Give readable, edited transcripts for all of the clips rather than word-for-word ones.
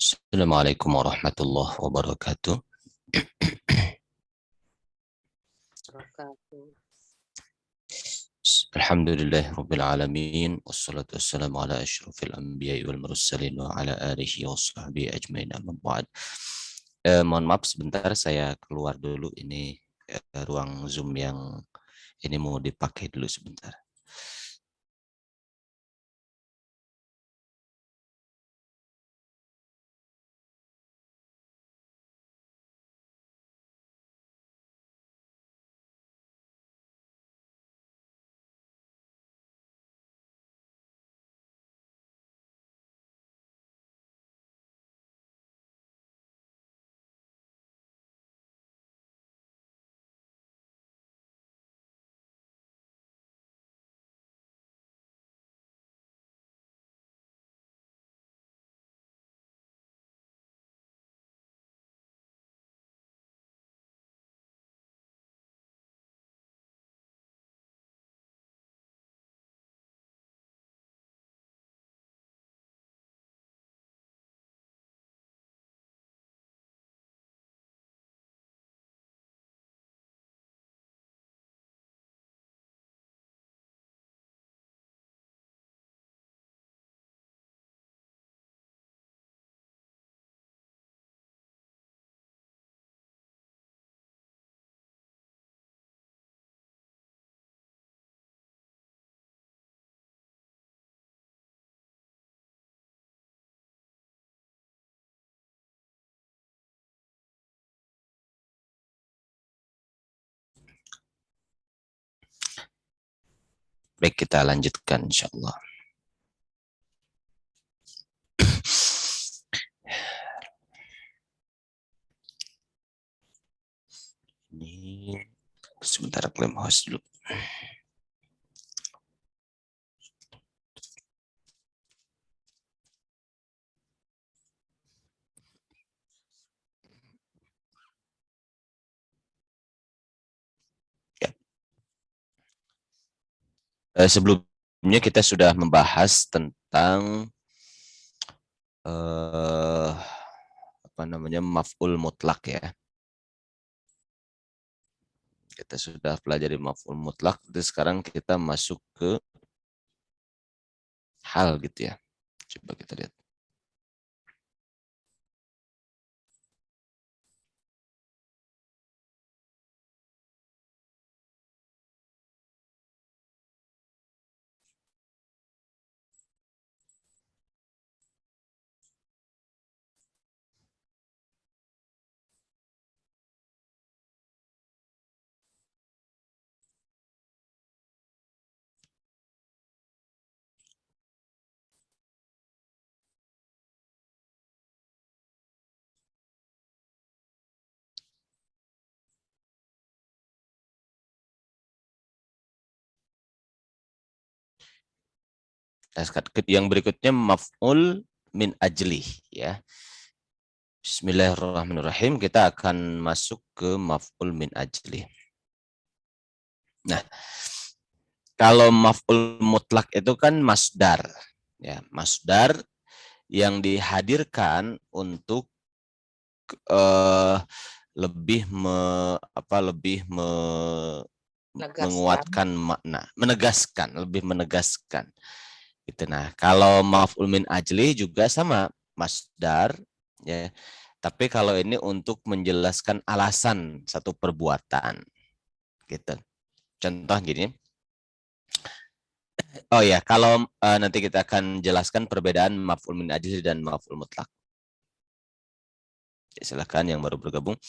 Assalamualaikum warahmatullahi wabarakatuh. Wabarakatuh. Alhamdulillah rabbil alamin wassalatu wassalamu ala asyrafil anbiya'i wal mursalin wa ala alihi wa sahbihi ajmain amma ba'd. Mohon maaf sebentar saya keluar dulu ini ruang Zoom yang ini mau dipakai dulu sebentar. Baik, kita lanjutkan insyaallah. Ini sebentar klaim host dulu. Ya. Sebelumnya kita sudah membahas tentang maf'ul mutlak ya. Kita sudah pelajari maf'ul mutlak, terus sekarang kita masuk ke hal gitu ya. Coba kita lihat. Nah, yang berikutnya maf'ul min ajli ya. Bismillahirrahmanirrahim, kita akan masuk ke maf'ul min ajli. Nah, kalau maf'ul mutlak itu kan masdar ya, masdar yang dihadirkan untuk lebih menguatkan makna, lebih menegaskan. Gitu. Nah, kalau maf'ul min ajli juga sama, masdar ya. Tapi kalau ini untuk menjelaskan alasan satu perbuatan. Gitu. Contoh gini. Oh ya, kalau nanti kita akan jelaskan perbedaan maf'ul min ajli dan maf'ul mutlak. Ya, silakan yang baru bergabung.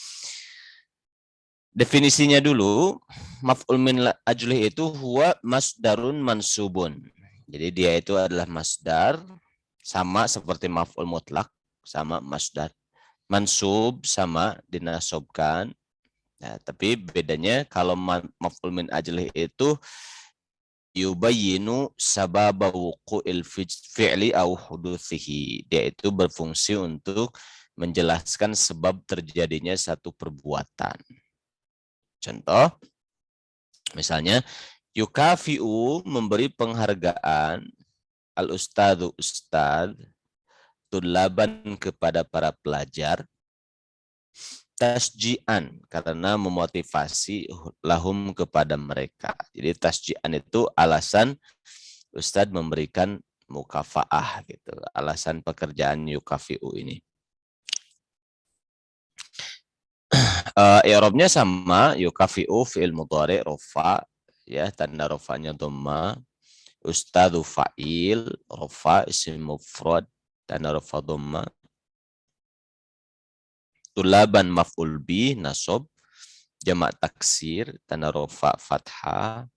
Definisinya dulu, maf'ul min ajli itu huwa masdarun mansubun. Jadi dia itu adalah masdar, sama seperti maf'ul mutlak, sama masdar. Mansub sama dinasobkan. Nah, tapi bedanya kalau maf'ul min ajli itu yubayyinu sababa wuqu'il fi'li au huduthihi. Dia itu berfungsi untuk menjelaskan sebab terjadinya satu perbuatan. Contoh, misalnya, yukafi'u memberi penghargaan, al-ustadzu ustad, tulaban kepada para pelajar, tasjian karena memotivasi lahum kepada mereka. Jadi tasjian itu alasan Ustadz memberikan mukafaah gitu, alasan pekerjaan yukafiu ini. I'rabnya sama, yukafiu fi'il mudhari rofa, ya tanda rofanya dhamma, ustadzu fa'il, rofa isim mufrad, tanda rofa dhamma, tulaban maf'ul bi nasab, jamak taksir, tanda rofa fathah,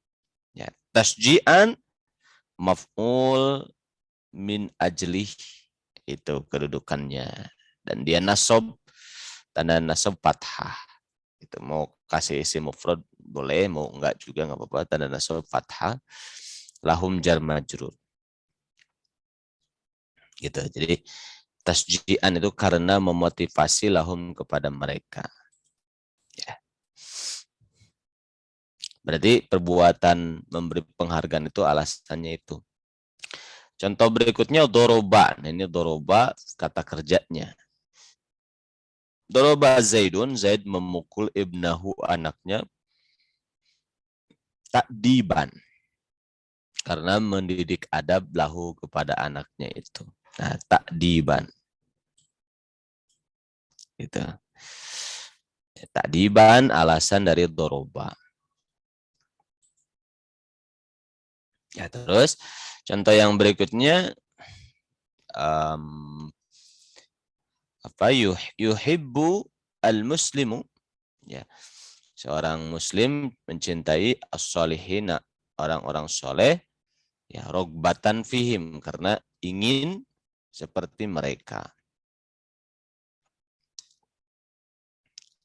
ya tasjian maf'ul min ajlih, itu kedudukannya, dan dia nasab, tanda nasab fathah. Itu mau kasih isim mufrad boleh, mau enggak juga enggak apa-apa, tanda nasab fathah, lahum jar majrur. Gitu. Jadi tasjian itu karena memotivasi lahum kepada mereka. Ya. Berarti perbuatan memberi penghargaan itu alasannya itu. Contoh berikutnya doroba. Nah, ini doroba kata kerjanya. Doroba Zaidun, Zaid memukul ibnahu anaknya takdiban. Karena mendidik adab lahu kepada anaknya itu. Nah, takdiban. Gitu. Takdiban alasan dari doroba. Ya, terus contoh yang berikutnya apa yuhibbu al-muslimu, ya. Seorang muslim mencintai as-solihina, orang-orang soleh, ya, rogbatan fihim, karena ingin seperti mereka.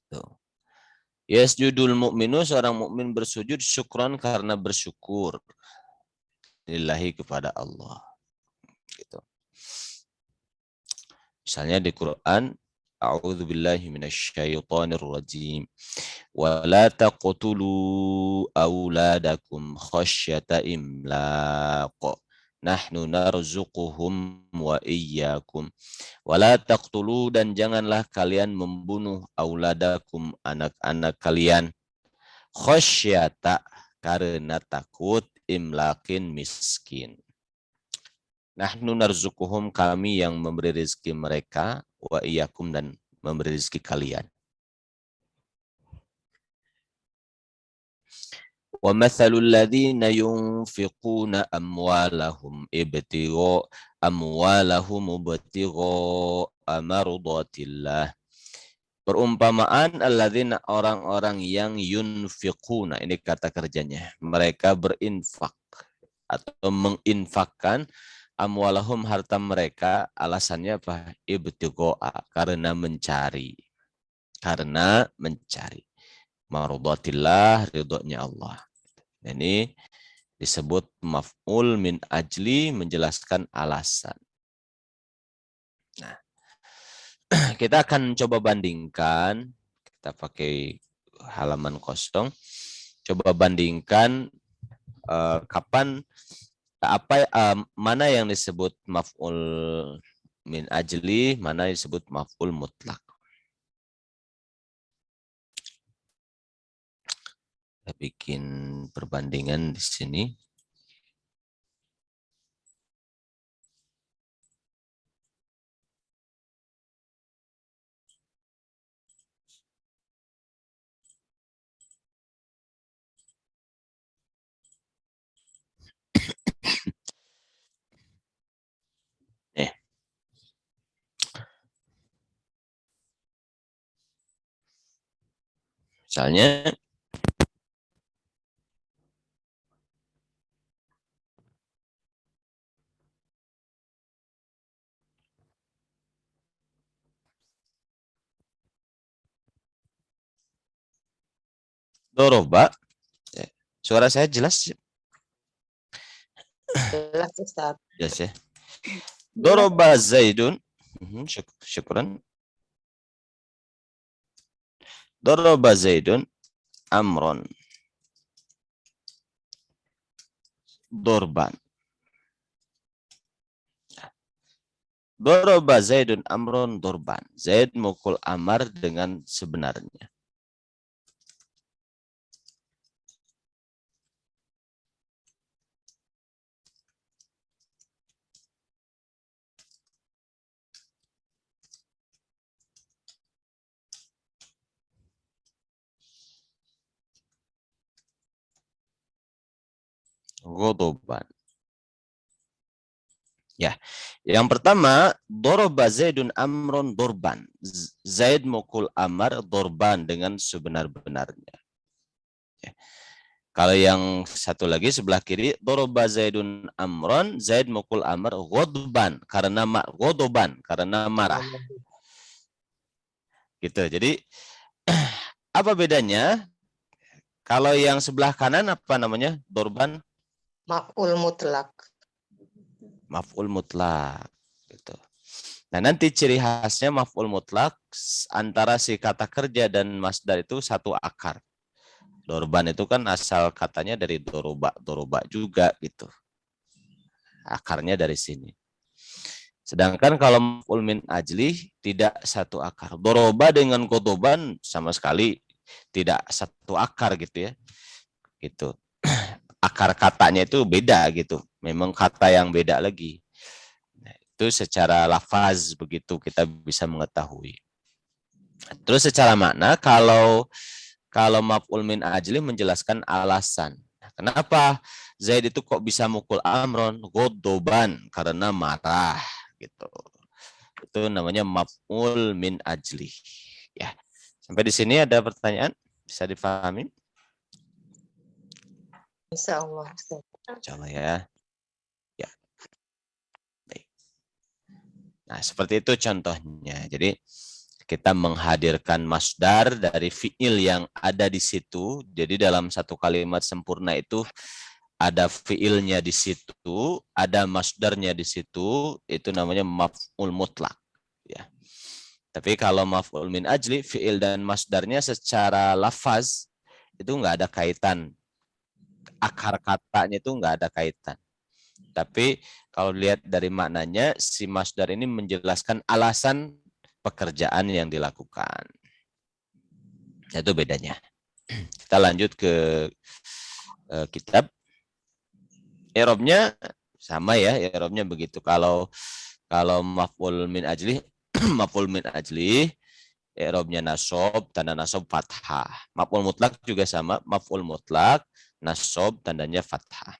Tuh. Yasjudul mu'minu, seorang mukmin bersujud syukran karena bersyukur lillahi kepada Allah. Gitu. Misalnya di Quran, A'udzu billahi minasyaitonir rajim. Wa la taqtulu auladakum khasyata imlaq. Nahnu narzuquhum wa iyyakum. Wa la taqtulu, dan janganlah kalian membunuh auladakum, anak-anak kalian, khasyata karena takut, imlaqin miskin. Nahnu narzuquhum, kami yang memberi rezeki mereka, wa iyyakum, dan memberi rezeki kalian. Wa mathalul ladzina yunfiquna amwalahum ibtigha mardatillah. Perumpamaan alladzina, orang-orang yang yunfiquna, ini kata kerjanya, mereka berinfak atau menginfakkan amwalahum, harta mereka, alasannya apa? Ibtigha, karena mencari. Karena mencari. Mardatillah, ridhonya Allah. Ini disebut maf'ul min ajli, menjelaskan alasan. Nah, kita akan coba bandingkan, kita pakai halaman kosong, coba bandingkan kapan mana yang disebut maf'ul min ajli, mana yang disebut maf'ul mutlak. Kita bikin perbandingan di sini. Misalnya doroba, suara saya jelas? Jelas, Ustaz. Jelas ya. Doroba Zaidun, syukran. Doroba Zaidun amron dorban. Doroba Zaidun Amron dorban. Zaid mukul Amar dengan sebenarnya. Godoban. Ya, yang pertama, doroba Zaidun Amron dorban. Zaid mukul Amar dorban dengan sebenar-benarnya. Ya. Kalau yang satu lagi sebelah kiri, doroba Zaidun Amron, Zaid mukul Amar godban karena marah. Gitu. Jadi apa bedanya? Kalau yang sebelah kanan apa namanya? Dorban Maf'ul mutlak. maf'ul mutlak. Gitu. Nah, nanti ciri khasnya maf'ul mutlak antara si kata kerja dan masdar itu satu akar. Dorban itu kan asal katanya dari doroba juga gitu. Akarnya dari sini. Sedangkan kalau maf'ul min ajli tidak satu akar. Doroba dengan kodoban sama sekali tidak satu akar gitu ya. Gitu. Akar katanya itu beda gitu. Memang kata yang beda lagi. Nah, itu secara lafaz begitu kita bisa mengetahui. Terus secara makna kalau maf'ul min ajli menjelaskan alasan. Kenapa Zaid itu kok bisa mukul Amron? Godoban karena marah gitu. Itu namanya maf'ul min ajli. Ya. Sampai di sini ada pertanyaan? Bisa dipahami? Insya Allah. Coba ya. Ya. Baik. Nah, seperti itu contohnya. Jadi kita menghadirkan masdar dari fiil yang ada di situ. Jadi dalam satu kalimat sempurna itu ada fiilnya di situ, ada masdarnya di situ, itu namanya maf'ul mutlak. Ya. Tapi kalau maf'ul min ajli, fiil dan masdarnya secara lafaz itu nggak ada kaitan. Akar katanya itu nggak ada kaitan. Tapi kalau lihat dari maknanya, si masdar ini menjelaskan alasan pekerjaan yang dilakukan. Itu bedanya. Kita lanjut ke kitab. I'rabnya sama ya, i'rabnya begitu. Kalau maf'ul min ajli, maf'ul min ajli, i'rabnya nasab, tanda nasab fathah. Maf'ul mutlak juga sama, maf'ul mutlak, nasab, tandanya fathah.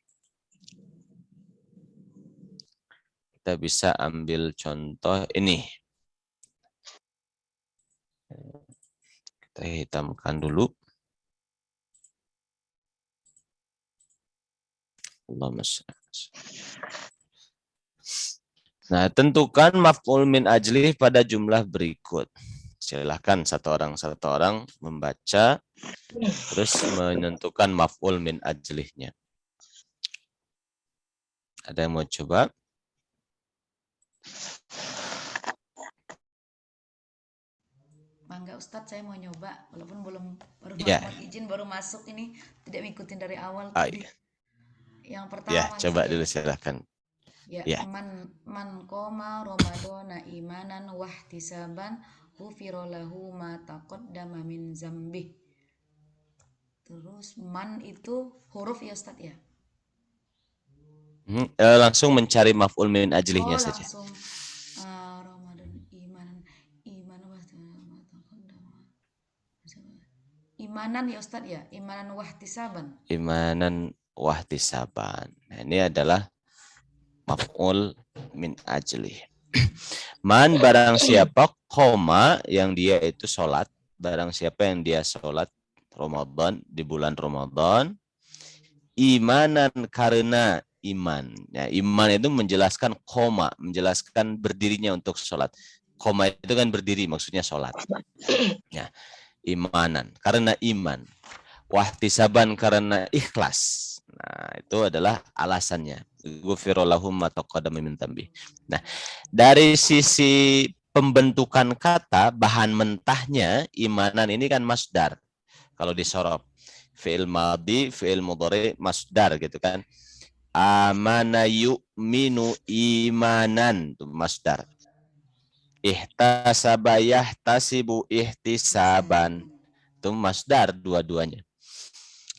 Kita bisa ambil contoh ini. Kita hitamkan dulu. Nah, tentukan maf'ul min ajli pada jumlah berikut. Silahkan satu orang membaca, terus menentukan maf'ul min ajlihnya. Ada yang mau coba? Mangga Ustadz, saya mau nyoba, walaupun baru Ya. izin baru masuk ini, tidak ngikutin dari awal Oh, tadi. iya. Yang pertama Ya, mana coba saja dulu ya? silahkan. Ya, Ya. man koma Ramadana imanan wahtisaban ghufira lahu ma taqaddama min zambih. Terus man itu huruf ya Ustadz ya? Langsung mencari maf'ul min ajlihnya saja. Langsung Ramadan imanan ya Ustadz ya, imanan wahtisaban. Imanan wahtisaban. Nah, ini adalah maf'ul min ajlih. Man barang siapa koma yang dia itu sholat, barang siapa yang dia sholat Ramadan di bulan Ramadan, imanan karena iman. Ya, iman itu menjelaskan koma, menjelaskan berdirinya untuk sholat. Koma itu kan berdiri, maksudnya sholat. Ya, imanan karena iman. Wahtisaban karena ikhlas. Nah, itu adalah alasannya. Ghufirallahum ma taqaddama min dzambi. Nah, dari sisi pembentukan kata, bahan mentahnya imanan ini kan masdar. Kalau disorob, fi'il madhi, fi'il mudhari, masdar gitu kan. Amana yu'minu imanan, itu masdar. Ihtasaba yahtasibu ihtisaban. Itu masdar dua-duanya.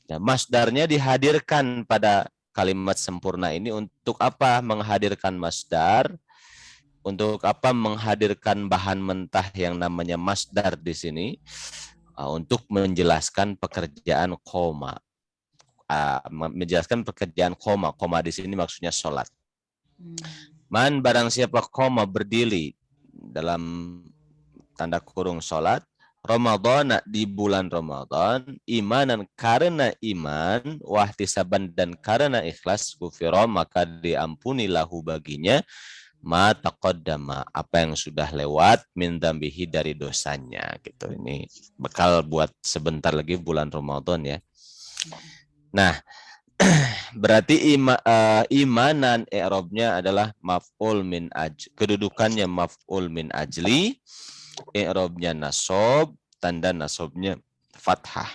Nah, masdarnya dihadirkan pada kalimat sempurna ini untuk apa? Menghadirkan masdar. Untuk apa? Menghadirkan bahan mentah yang namanya masdar di sini untuk menjelaskan pekerjaan koma. Menjelaskan pekerjaan koma. Koma di sini maksudnya sholat. Man barang siapa koma berdiri dalam tanda kurung sholat, Ramadan di bulan Ramadan, imanan karena iman, wahtisaban dan karena ikhlas, kufiro maka diampuni lahu baginya, ma taqaddama apa yang sudah lewat min dzambihi dari dosanya gitu. Ini bekal buat sebentar lagi bulan Ramadan ya. Nah, berarti imanan i'rabnya adalah maf'ul min kedudukannya maf'ul min ajli, i'rabnya nasab, tanda nasabnya fathah.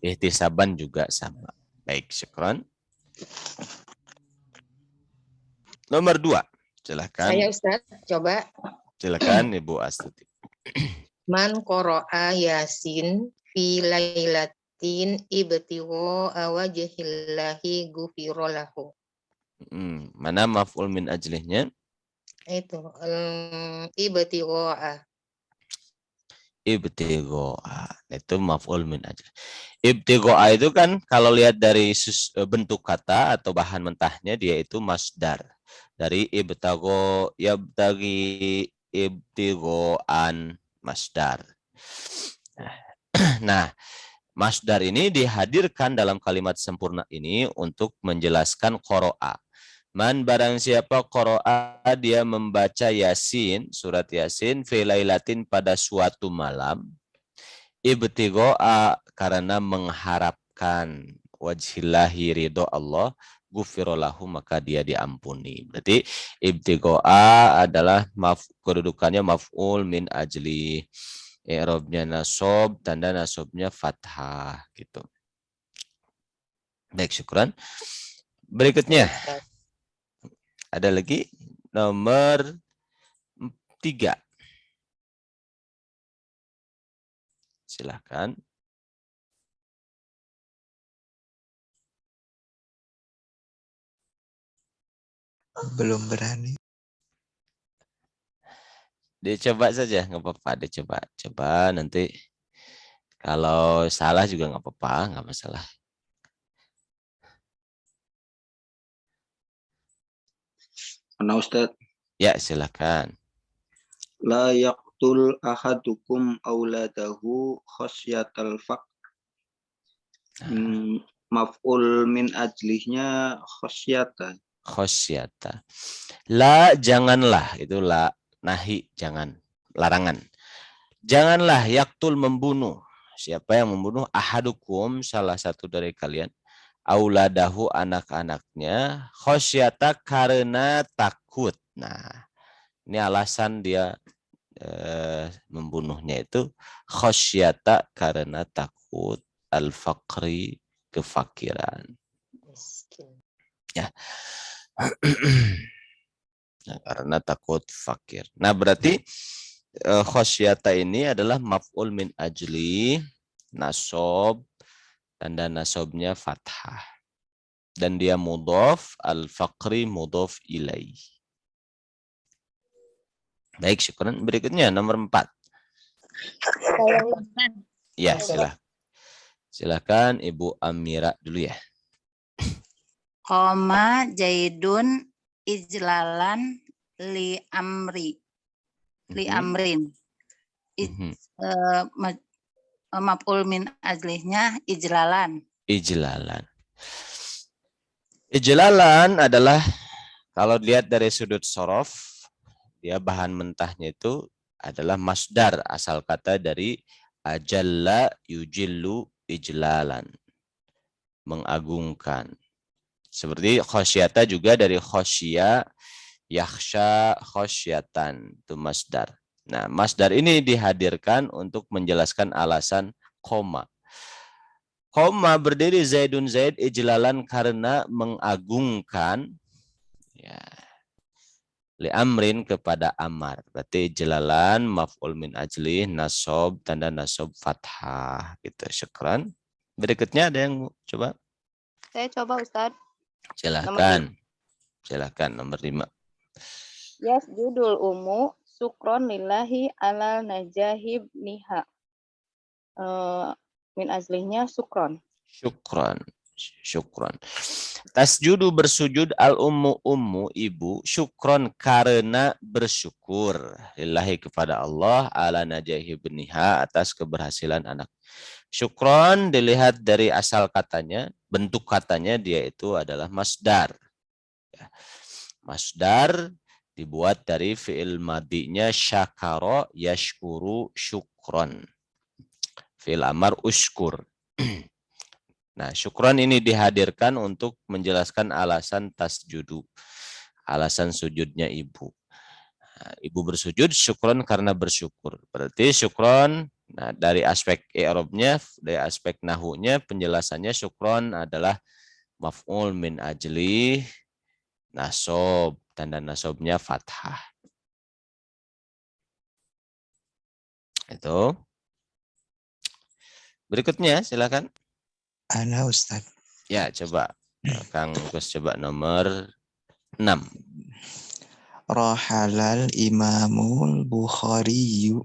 Ihtisaban juga sama. Baik, syukran. Nomor 2. Silakan. Saya Ustaz, coba. Silakan Ibu Astuti. Man qara'a Yasin fi lailatin ibtigho wajhillahi ghufira lahu. Mana maf'ul min ajlihnya? Itu ibtigho'a. Ibtigho'a. Itu maf'ul min ajlih. Ibtigho'a itu kan kalau lihat dari bentuk kata atau bahan mentahnya dia itu masdar. Dari ibtagho, yabtagi, ibtigho'an, masdar. Nah, masdar ini dihadirkan dalam kalimat sempurna ini untuk menjelaskan qara'a. Man barang siapa qara'a dia membaca Yasin, surat Yasin fi lailatin pada suatu malam, ibtigho'a karena mengharapkan wajhillahi ridho Allah, ghufirallahu maka dia diampuni. Berarti ibtigho'a adalah kedudukannya maf'ul min ajli. I'rabnya nasab, tanda nasabnya fathah gitu. Baik, syukran. Berikutnya ada lagi nomor 3. Silahkan. Belum berani. Dicoba saja, nggak apa-apa. Coba nanti kalau salah juga nggak apa-apa, nggak masalah. Mana Ustaz? Ya, silakan. La yaqtul ahadukum auladahu khasyatal faqr. Maf'ul min ajlihnya khasyata. Khosyata. La janganlah, itu la nahi, jangan, larangan. Janganlah yaktul membunuh. Siapa yang membunuh? Ahadukum, salah satu dari kalian. Auladahu, anak-anaknya. Khosyata karena takut. Nah, ini alasan dia membunuhnya itu khosyata karena takut, al-faqri, kefakiran. Ya. Nah, karena takut fakir. Nah, berarti khosyata ini adalah maf'ul min ajli, nasab, tanda nasabnya fathah. Dan dia mudhaf, al-faqri mudhaf ilaih. Baik, syukran. Berikutnya nomor 4. Ya, silakan Ibu Amira dulu ya. Qoma Zaidun ijlalan li amrin. Maf'ul min ajlihnya ijlalan. Ijlalan adalah kalau dilihat dari sudut sorof, dia bahan mentahnya itu adalah masdar, asal kata dari ajalla yujillu ijlalan, mengagungkan. Seperti khosyata juga dari khosya, yakhsha, khosyatan, itu masdar. Nah, masdar ini dihadirkan untuk menjelaskan alasan koma. Koma berdiri Zaidun Zaid ijlalan karena mengagungkan. Ya. li amrin kepada amar. Berarti ijlalan maf'ul min ajlih nasab tanda nasab fathah gitu. Syukran. Berikutnya ada yang coba? Saya coba Ustaz. Silahkan. Silahkan nomor 5. Yasjudul umu sukron lillahi alal najahib niha. Min azlihnya sukron. Syukran. Syukran. Tasjudu bersujud al ummu ibu syukron karena bersyukur lillahi kepada Allah ala najahi beniha atas keberhasilan anak. Syukron dilihat dari asal katanya, bentuk katanya dia itu adalah masdar. Ya. Masdar dibuat dari fi'il madinya syakaro yashkuru syukron. Fi'il amar ushkur. Nah, syukron ini dihadirkan untuk menjelaskan alasan tasjudu. Alasan sujudnya ibu. Nah, ibu bersujud syukron karena bersyukur. Berarti syukron, nah dari aspek i'rabnya, dari aspek nahunya, penjelasannya syukron adalah maf'ul min ajli nasob. Tanda nasobnya fathah. Itu. Berikutnya silakan. Ana Ustaz. Ya, coba. Kang Gus coba nomor 6. Rahalal imamul Bukhariyu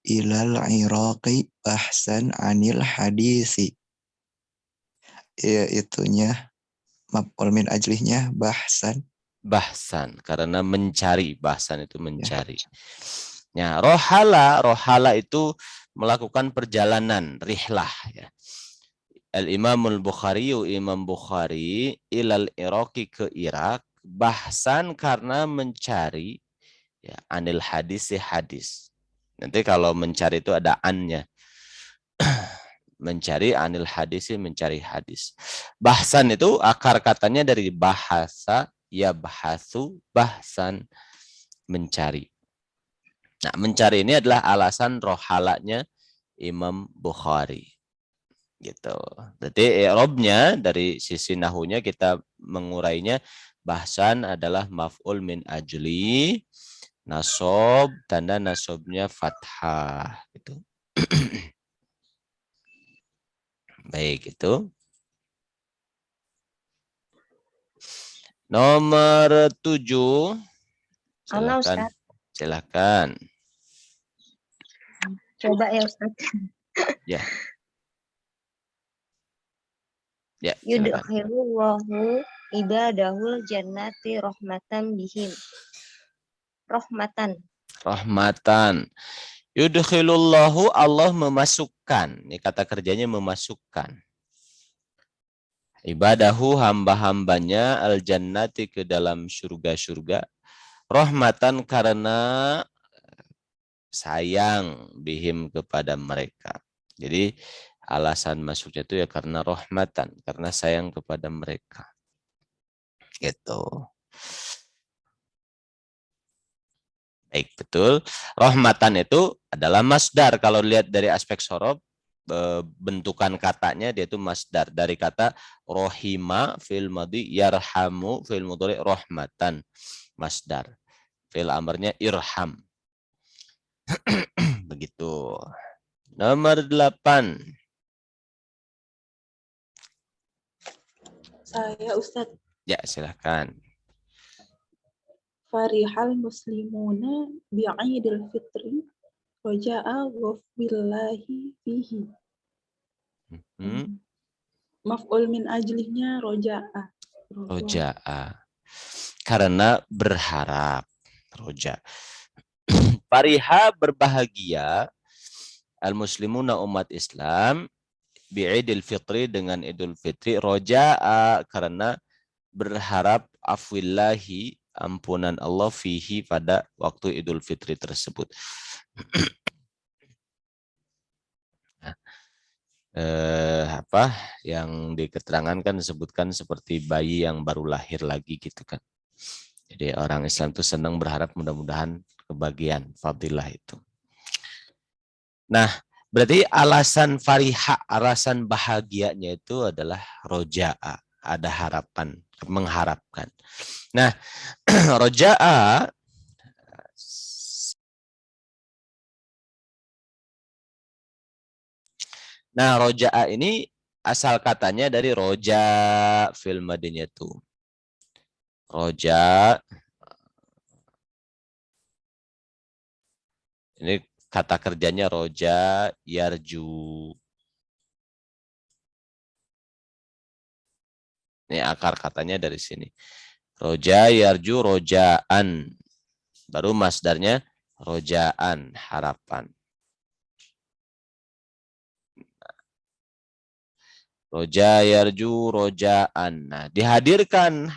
ilal Iraqi bahsan anil hadisi. Ya, itunya maf'ul min ajlihnya bahsan. Bahsan, karena mencari. Bahsan itu mencari. Ya, rohala itu melakukan perjalanan, rihlah. Ya. Al-Imamul Bukhari, Imam Bukhari, ilal Iraqi ke Irak, bahsan karena mencari ya, anil hadis hadis. Nanti kalau mencari itu ada annya. Mencari anil hadis, mencari hadis. Bahsan itu akar katanya dari bahasa, ya bahasu, bahsan, mencari. Nah, mencari ini adalah alasan rohalanya Imam Bukhari. Gitu. Berarti i'rabnya dari sisi nahunya kita mengurainya bahsan adalah maf'ul min ajli nasob tanda nasobnya fathah gitu. Baik itu. Nomor 7. Ana, Silakan. Ustaz. Silakan. Coba ya Ustaz. Ya. Ya, silakan. Yudkhilullahu ibadahul jannati rahmatan bihim. Rahmatan. Rahmatan. Yudkhilullahu Allah memasukkan. Ini kata kerjanya memasukkan. Ibadahu hamba-hambanya al-jannati ke dalam surga-surga. Rahmatan karena sayang bihim kepada mereka. Jadi alasan masuknya itu ya karena rahmatan. Karena sayang kepada mereka. Gitu. Baik, betul. Rahmatan itu adalah masdar. Kalau lihat dari aspek sorob, bentukan katanya dia itu masdar. Dari kata rohima fil madi yarhamu fil mudhari rahmatan. Masdar. Fil amarnya irham. Begitu. Nomor 8. Saya Ustadz. Ya, silakan. Farihal muslimuna bi'idil fitri roja'a ghafwillahi fihi. Maf'ul min ajlihnya roja'a. Roja'a. Karena berharap. Roja. Fariha berbahagia. Al-muslimuna umat Islam. Bi'idil fitri dengan idul fitri. Roja'a karena berharap afwillahi ampunan Allah fihi pada waktu Idul Fitri tersebut. Nah, apa yang di keterangan kan disebutkan seperti bayi yang baru lahir lagi gitu kan. Jadi orang Islam itu senang berharap mudah-mudahan kebagian fadilah itu. Nah, berarti alasan fariha, alasan bahagianya itu adalah roja'a, ada harapan. mengharapkan. Nah, roja'a roja'a ini asal katanya dari roja fil madinatu. Roja ini kata kerjanya roja yarju. Ini akar katanya dari sini. Roja yarju rojaan. Baru masdarnya rojaan, harapan. Roja yarju rojaan. Nah, dihadirkan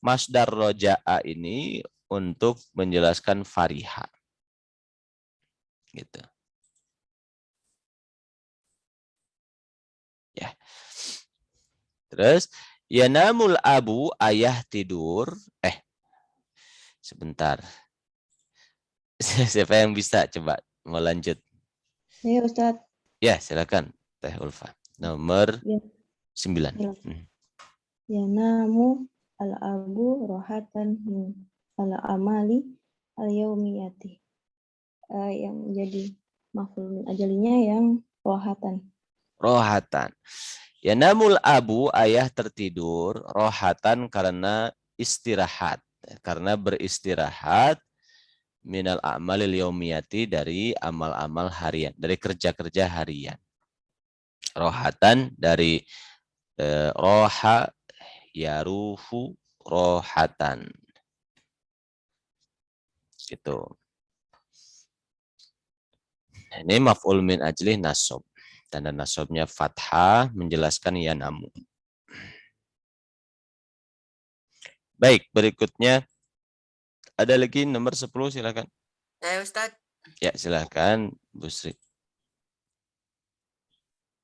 masdar roja'a ini untuk menjelaskan fariha. Gitu. Ya. Terus yanamul abu, ayah tidur. Sebentar. Siapa yang bisa coba mau lanjut? Ya Ustadz. Ya, silakan Teh Ulfa. Nomor Ya. 9. Yanamu al-abu rohatan min al-amali al-yaumiyati. Yang jadi maf'ul min ajalinya yang rohatan. Rohatan. Yanamul abu, ayah tertidur. Rohatan karena istirahat. Karena beristirahat minal a'malil yaumiyati, dari amal-amal harian, dari kerja-kerja harian. Rohatan dari roha yaruhu rohatan. Gitu. Ini maf'ul min ajlih nasab. Tanda nasabnya fathah, menjelaskan yanamu. Baik, berikutnya ada lagi nomor 10, silakan. Saya Ustaz. Ya, silakan Bu Sri.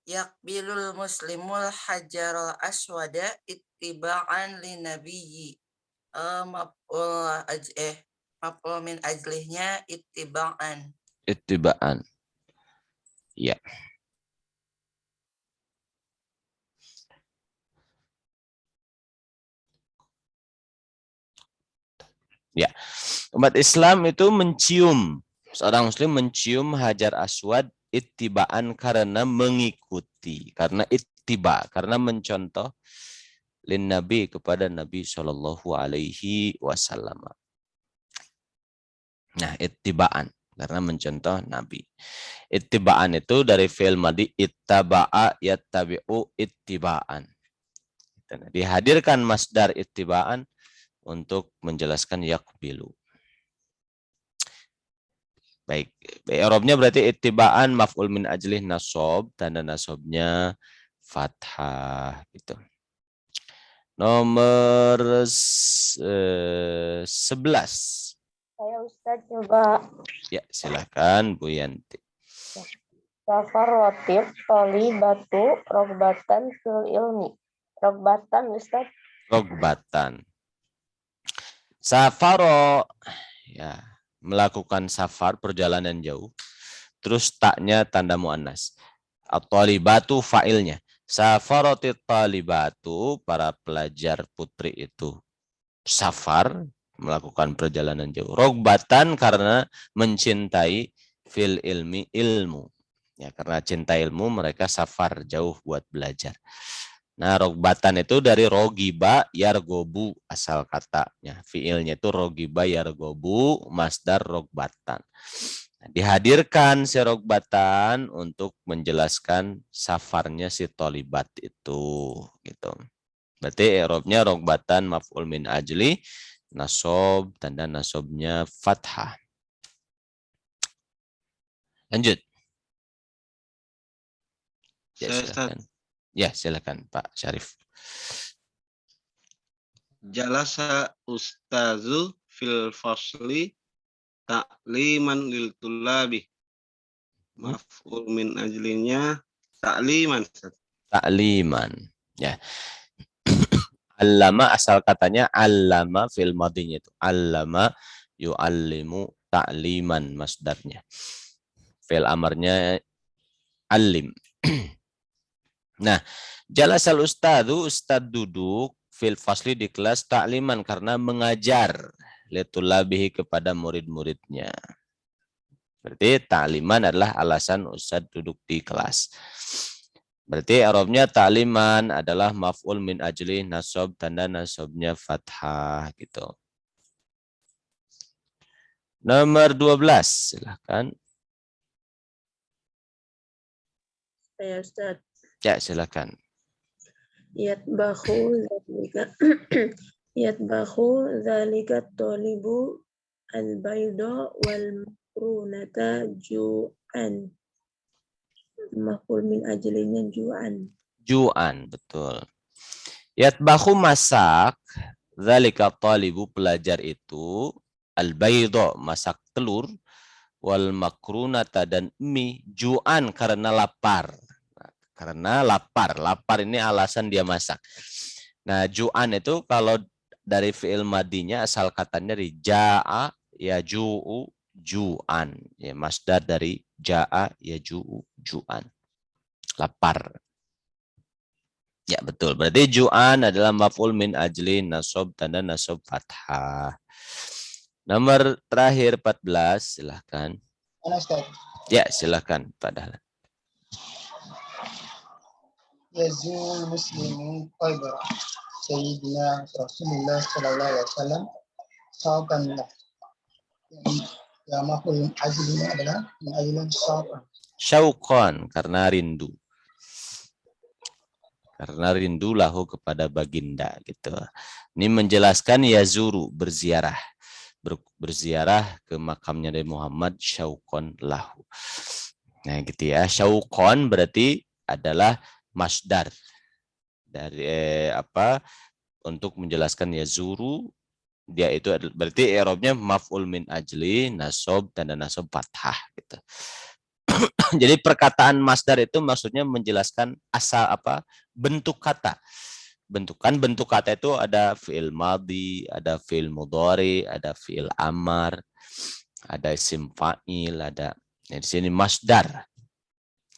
Yakbilul muslimul hajarul aswada ittiba'an li nabiyyi. Maf'ul min ajlihnya ittiba'an. Ittiba'an. Ya. Ya. Umat Islam itu mencium, seorang muslim mencium hajar aswad ittiba'an karena mengikuti, karena ittiba, karena mencontoh lin nabi, kepada Nabi Shallallahu alaihi wasallam. Nah, ittiba'an karena mencontoh Nabi. Ittiba'an itu dari fi'il madhi ittaba'a yattabi'u ittiba'an. Dihadirkan masdar ittiba'an untuk menjelaskan yakbilu. Baik, i'rabnya berarti ittiba'an maf'ul min ajlih nasab, tanda nasabnya fathah gitu. Nomor 11. Saya Ustadz coba. Ya, silakan Bu Yanti. Safar rotib toli batu rogbatan fil ilmi. Rogbatan Ustadz. Rogbatan. Safaro, ya, melakukan safar, perjalanan jauh. Terus taknya tanda muannas. At-talibatu fa'ilnya. Safarotit talibatu, para pelajar putri itu safar, melakukan perjalanan jauh. Rogbatan karena mencintai fil ilmi, ilmu. Ya, karena cinta ilmu mereka safar jauh buat belajar. Nah, rogbatan itu dari rogiba yargobu asal katanya. Fiilnya itu rogiba yargobu, masdar rogbatan. Nah, dihadirkan si rogbatan untuk menjelaskan safarnya si tolibat itu. Gitu. Berarti i'rabnya rogbatan maf'ul min ajli nasob, tanda nasobnya fathah. Lanjut. Ya, silakan. Ya, silakan Pak Syarif. Jalasa ustazu fil fasli ta'liman lil tulabi. Maf'ul min ajlinya ta'liman. Ta'liman. Ya. Allama asal katanya allama fil madhinya itu. Allama yu'allimu ta'liman masdarnya. Fil amarnya alim. Nah, jalasal ustadu, ustad duduk fil fasli di kelas ta'liman karena mengajar litulabihi kepada murid-muridnya. Berarti ta'liman adalah alasan Ustadz duduk di kelas. Berarti i'rabnya ta'liman adalah maf'ul min ajli nasab, tanda nasabnya fathah gitu. Nomor 12, silahkan. Saya Ustaz. Ya, silahkan. Yatbahu zalika tolibu al-bayda wal makrunata ju'an. Maf'ul min ajlinya ju'an. Ju'an, betul. Yatbahu masak, zalika talibu pelajar itu, al-bayda masak telur, wal makrunata dan mie, ju'an karena lapar. Karena lapar ini alasan dia masak. Nah, ju'an itu kalau dari fi'il madinya asal katanya dari ja'a ya ju'u ju'an. Ya, masdar dari ja'a ya ju'u ju'an. Lapar. Ya, betul. Berarti ju'an adalah maf'ul min ajli nasab, tanda nasab fathah. Nomor terakhir 14, silahkan. Ya, silahkan Pak Dahlan. Yazul muslimun Khaybar Sayyidina Rasulullah sallallahu alaihi wasallam sawkan lah. Ya maf'ul ajlinya adalah min ajlin sawkan. Syauqan karena rindu. Karena rindu lahu kepada baginda gitu. Ini menjelaskan yazuru berziarah. Berziarah ke makamnya Nabi Muhammad syauqan lahu. Nah, gitu ya. Syauqan berarti adalah masdar dari untuk menjelaskan yazuru, dia itu berarti i'rabnya maf'ul min ajli nasab, tanda nasab fathah gitu. Jadi perkataan masdar itu maksudnya menjelaskan asal bentuk kata. Bentuk kata itu ada fi'il madhi, ada fi'il mudhari, ada fi'il amar, ada isim fa'il, ada di sini masdar.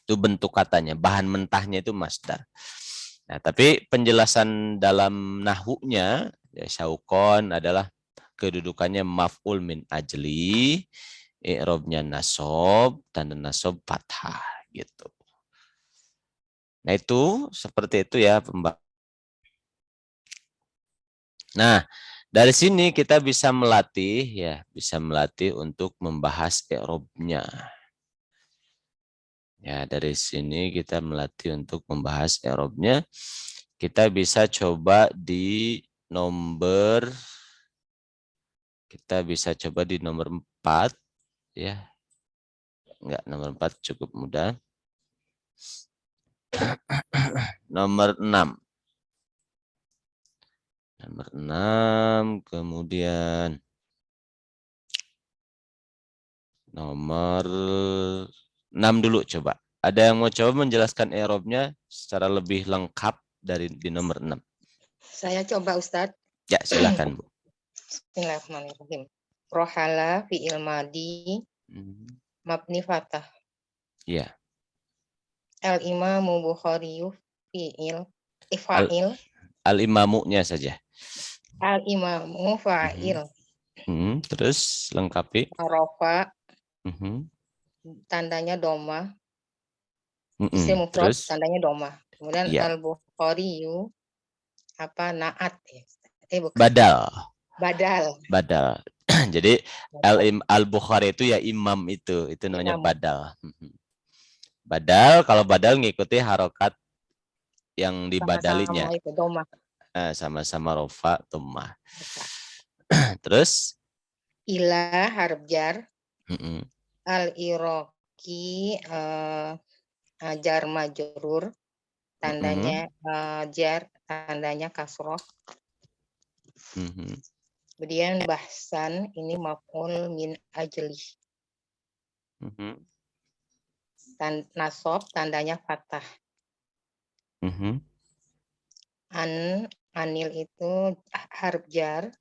Itu bentuk katanya, bahan mentahnya itu masdar. Nah, tapi penjelasan dalam nahwunya ya, syauqan adalah kedudukannya maf'ul min ajli, i'rabnya nasab, tanda nasab fathah gitu. Nah, itu seperti itu ya pembahasan. Nah, dari sini kita bisa melatih untuk membahas i'rabnya. Ya, dari sini kita melatih untuk membahas i'rabnya. Kita bisa coba di nomor 4 ya. Enggak, nomor 4 cukup mudah. Nomor 6. Nomor 6, kemudian nomor 6 dulu coba. Ada yang mau coba menjelaskan i'rabnya secara lebih lengkap dari di nomor 6? Saya coba Ustadz. Ya, silakan Bu. Bismillahirrahmanirrahim. Rohala fi'il madi mabni fathah. Ya. Al-imamu Bukhariyu fi'il fa'il. Al-imamunya saja. Al-imamu fa'il. Terus lengkapi. Arafa. Tandanya doma. Isim mufrad tandanya doma. Kemudian ya. Al-Bukhariyu naat ya. Bukan. Badal. Jadi Al-Bukhari itu ya imam itu namanya badal. Badal, kalau badal ngikuti harokat yang dibadalinya. Sama-sama itu doma. Sama-sama rofa dhammah. Terus ila harf jar. Al-iraqi jar majrur tandanya jar, tandanya kasroh. Kemudian bahsan ini maf'ul min ajli. Nasab tandanya fathah. Anil itu harf jar.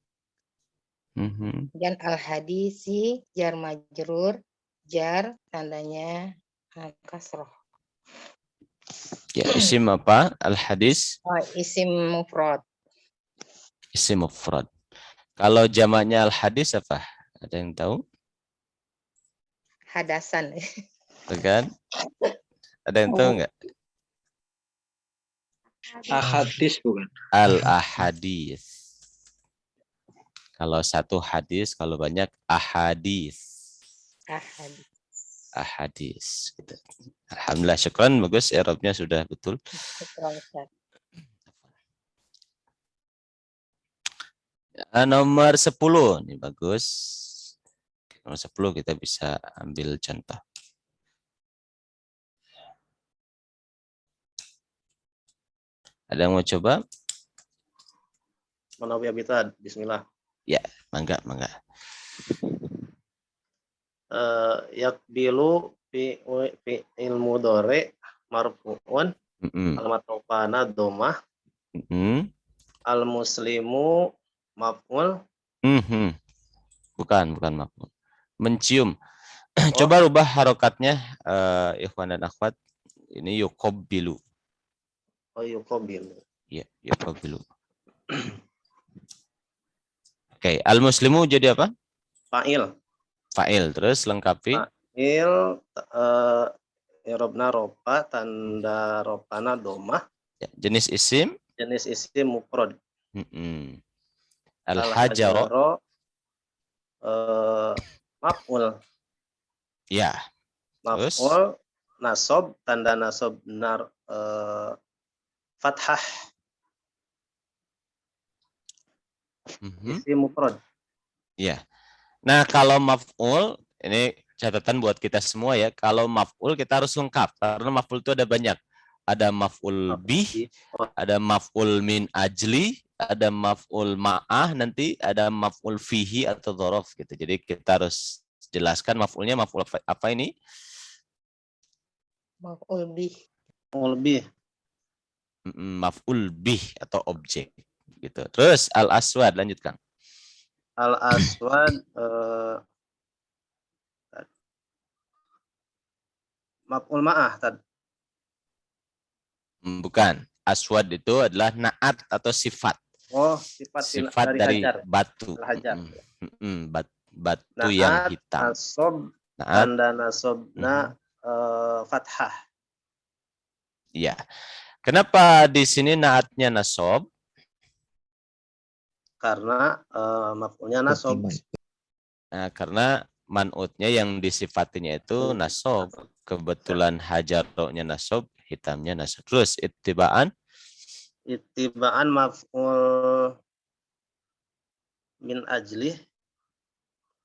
Dan al-hadisi jar majrur, jar tandanya kasroh. Ya, isim apa? Al-hadis? Isim mufrad. Isim mufrad. Kalau jamaknya al-hadis apa? Ada yang tahu? Hadasan. Tuh kan? Ada yang tahu nggak? Ahadis bukan? Al-ahadis. Kalau satu hadis, kalau banyak ahadis. Ahadis. Ahadis. Gitu. Alhamdulillah, syukran, bagus. I'rabnya sudah betul. Syukran, Ustaz. Nomor 10. Ini bagus. Nomor 10 kita bisa ambil contoh. Ada yang mau coba? Manawi Abitad, bismillah. Ya, mangga, mangga. Yakbilu fi ilmu dore marfu'un alamat rofana domah al muslimu maf'ul. Bukan maf'ul. Mencium. Coba rubah harokatnya, ikhwan dan akhwat. Ini yuqabbilu. Oh, yuqabbilu. Ya, yuqabbilu. Oke, al muslimu jadi apa? Fa'il. Fa'il, terus lengkapi. Fa'il, irobna ropa, tanda ropana domah. Ya, jenis isim. Jenis isim mufrad. Al-hajaro. Maf'ul. Ya. Maf'ul, nasob, tanda nasob fathah. Isim mufrad. Ya. Nah, kalau maf'ul, ini catatan buat kita semua ya. Kalau maf'ul kita harus lengkap karena maf'ul itu ada banyak. Ada maf'ul bih, ada maf'ul min ajli, ada maf'ul ma'ah, nanti ada maf'ul fihi atau dzaraf gitu. Jadi kita harus jelaskan maf'ulnya maf'ul apa ini? Maf'ul bih. Maf'ul bih. Maf'ul bih atau objek gitu. Terus al-aswad, lanjutkan. Al-aswad maf'ul ma'ah tadi. Bukan. Aswad itu adalah naat atau sifat. Oh, sifat dari hajar. batu. Hajar. Batu naat, yang hitam. Nasob, naat. Tanda nasobna fathah. Iya. Kenapa di sini naatnya nasob? Karena maf'ulnya nasob. Nah, karena man'utnya yang disifatinya itu nasob. Kebetulan hajarnya nasob, hitamnya nasob. Terus ittiba'an? Ittiba'an maf'ul min ajlih.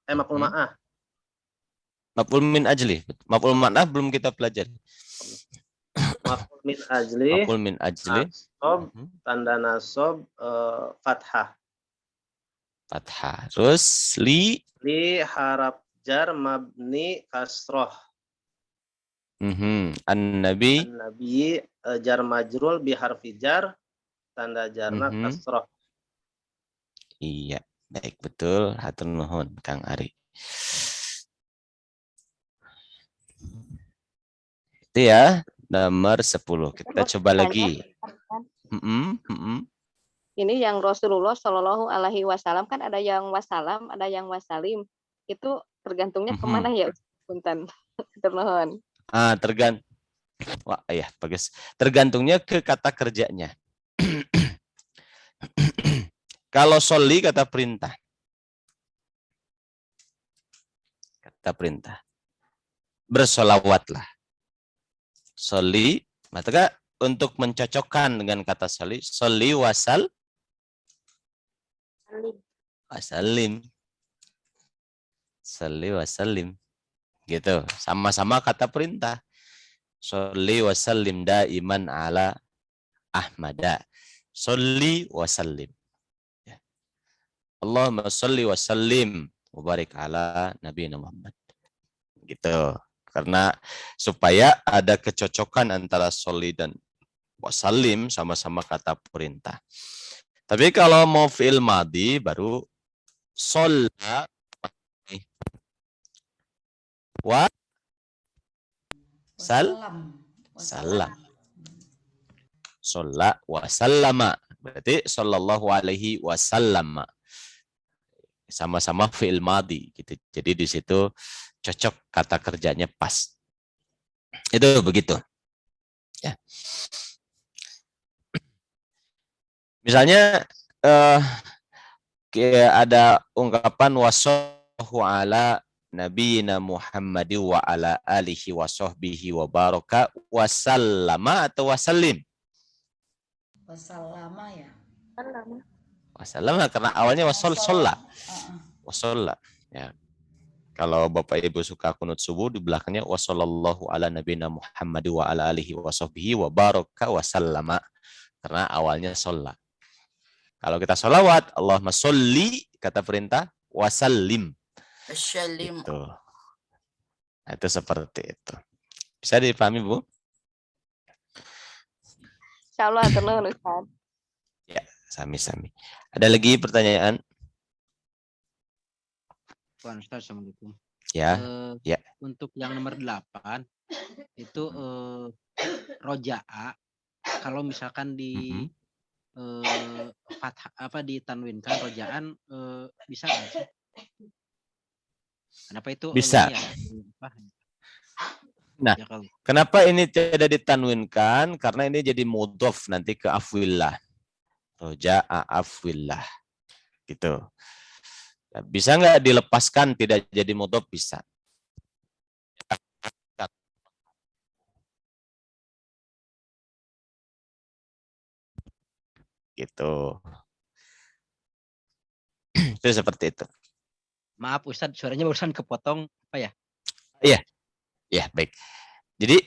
Maf'ul ma'ah. Maf'ul min ajlih. Maf'ul ma'ah belum kita pelajari. Maf'ul min ajlih. Maf'ul min ajlih. Nasob, tanda nasob fathah. Fathah. Terus li harap jar mabni kasroh. An-nabi. An-nabi jar majrul bi harfi jar, tanda jarna kasroh. Iya, baik, betul. Hatur nuhun Kang Ari. Itu ya, nomor 10. Kita coba lagi. Ini yang Rasulullah Shallallahu Alaihi Wasallam kan ada yang wasalam, ada yang wasalim. Itu tergantungnya kemana ya, Punten? Termohon. Wah, ya, bagus. Tergantungnya ke kata kerjanya. Kalau soli kata perintah. Kata perintah. Bersolawatlah. Soli, maka untuk mencocokkan dengan kata soli, soli wasalim. Soli wasalim. Gitu. Sama-sama kata perintah. Soli wasalim daiman ala Ahmada. Soli wasalim. Ya. Allahumma sholli wa sallim mubarik ala Nabi Muhammad. Gitu. Karena supaya ada kecocokan antara sholli dan wasallim, sama-sama kata perintah. Tapi kalau mau fi'il madhi baru sholla wa salam. Sholla wa sallama. Berarti sallallahu alaihi wasallam. Sama-sama fi'il madhi gitu. Jadi di situ cocok kata kerjanya pas. Itu begitu. Ya. Misalnya ada ungkapan wassallallahu ala nabiyina Muhammadi wa ala alihi wa sahbihi wa baraka wasallama atau wasallim? Wassalama ya. Wasallama karena awalnya wasolla. Wasolla. Ya. Kalau Bapak Ibu suka kunut subuh di belakangnya wassallallahu ala nabiyina Muhammadi wa ala alihi wa sahbihi wa baraka wasallama karena awalnya sholla. Kalau kita sholawat, Allahumma sholli, kata perintah, wasallim. Asyalim. Gitu. Nah, itu seperti itu. Bisa dipahami, Bu? Insyaallah tenang Ustaz. Ya, sami-sami. Ada lagi pertanyaan? Puan Ustaz, Assalamualaikum. Ya, ya. Untuk yang nomor 8, itu roja'a, kalau misalkan di fathah apa ditanwinkan rojaan bisa nggak sih? Kenapa itu? Bisa. Nah, ya, kalau... kenapa ini tidak ditanwinkan? Karena ini jadi mudhof nanti ke afwillah. Roja'a afwillah. Gitu. Bisa nggak dilepaskan tidak jadi mudhof? Bisa. Gitu. Itu seperti itu. Maaf Ustadz, suaranya barusan kepotong apa ya? Iya. Ya, baik. Jadi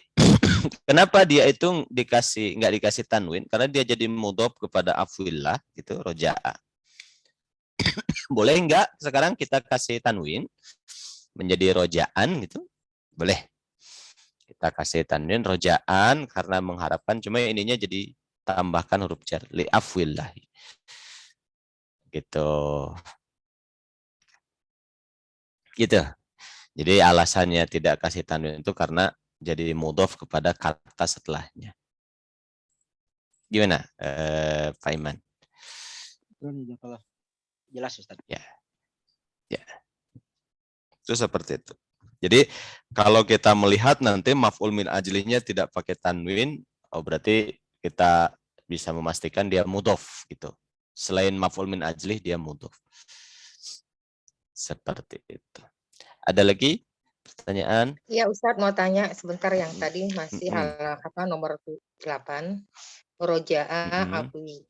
kenapa dia itu nggak dikasih tanwin? Karena dia jadi mudhof kepada afwillah gitu, roja'a. Boleh nggak sekarang kita kasih tanwin menjadi rojaan gitu? Boleh. Kita kasih tanwin rojaan karena mengharapkan, cuma ininya jadi tambahkan huruf jar li afwillah. Gitu. Gitu. Jadi alasannya tidak kasih tanwin itu karena jadi mudhof kepada kata setelahnya. Gimana, Pak Iman? Jelas Ustaz. Ya. Ya. Itu seperti itu. Jadi kalau kita melihat nanti maf'ul min ajlihnya tidak pakai tanwin, berarti kita bisa memastikan dia mudhof gitu. Selain maf'ul min ajlih dia mudhof. Seperti itu. Ada lagi pertanyaan? Iya Ustadz mau tanya sebentar yang tadi masih nomor 8 roja'a afwi.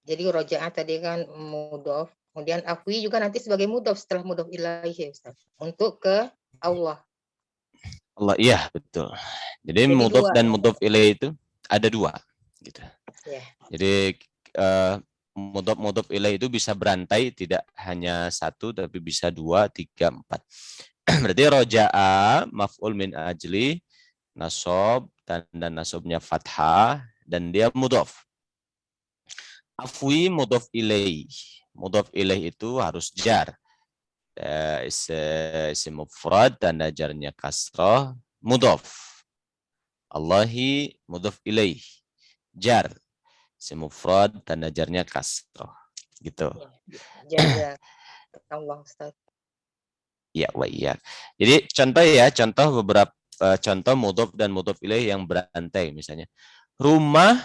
Jadi roja'a tadi kan mudhof, kemudian afwi juga nanti sebagai mudhof setelah mudhof ilaihi Ustaz. Untuk ke Allah. Allah, iya betul. Jadi mudhof dan mudhof ilaih itu ada 2 gitu. Yeah. Jadi mudhof ilaih itu bisa berantai, tidak hanya 1 tapi bisa 2, 3, 4. Berarti roja'a maf'ul min ajli nasab dan nasabnya fathah dan dia mudhof. Afwi mudhof ilaih. Mudhof ilaih itu harus jar. Isim mufrad tanda jarnya kasrah mudhof. Allahi mudhof ilaih. Jar. Isim mufrad tanda jarnya kasrah. Gitu. Jaza Allah Ustaz. Ya, wa iya. Jadi contoh beberapa contoh mudhof dan mudhof ilaih yang berantai misalnya. Rumah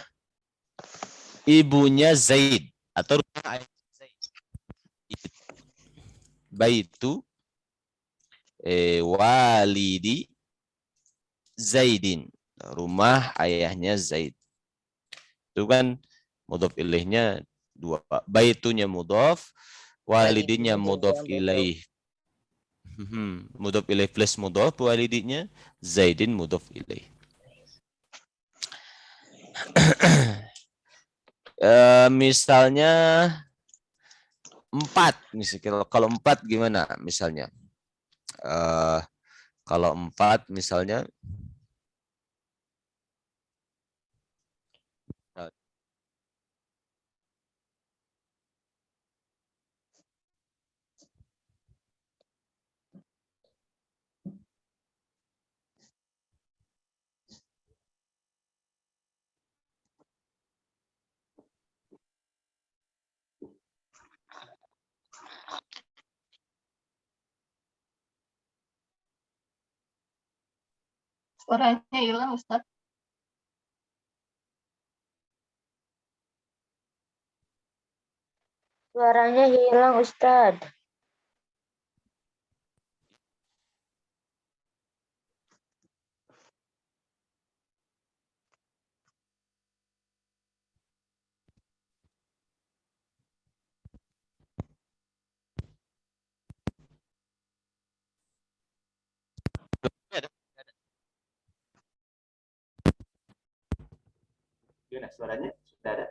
ibunya Zaid atau rumah ayahnya Zaid. Baitu walidi Zaidin. Rumah ayahnya Zaid. Itu kan mudhof ilaihnya 2. Baitunya mudhof, walidinya mudhof ilaih. Mudhof ilaih plus mudhof, walidinya Zaidin mudhof ilaih. Misalnya 4, misalnya kalau 4 gimana misalnya? Kalau 4 misalnya Suaranya hilang, Ustaz. Suaranya hilang, Ustadz. Gimana suaranya? Sudah ada?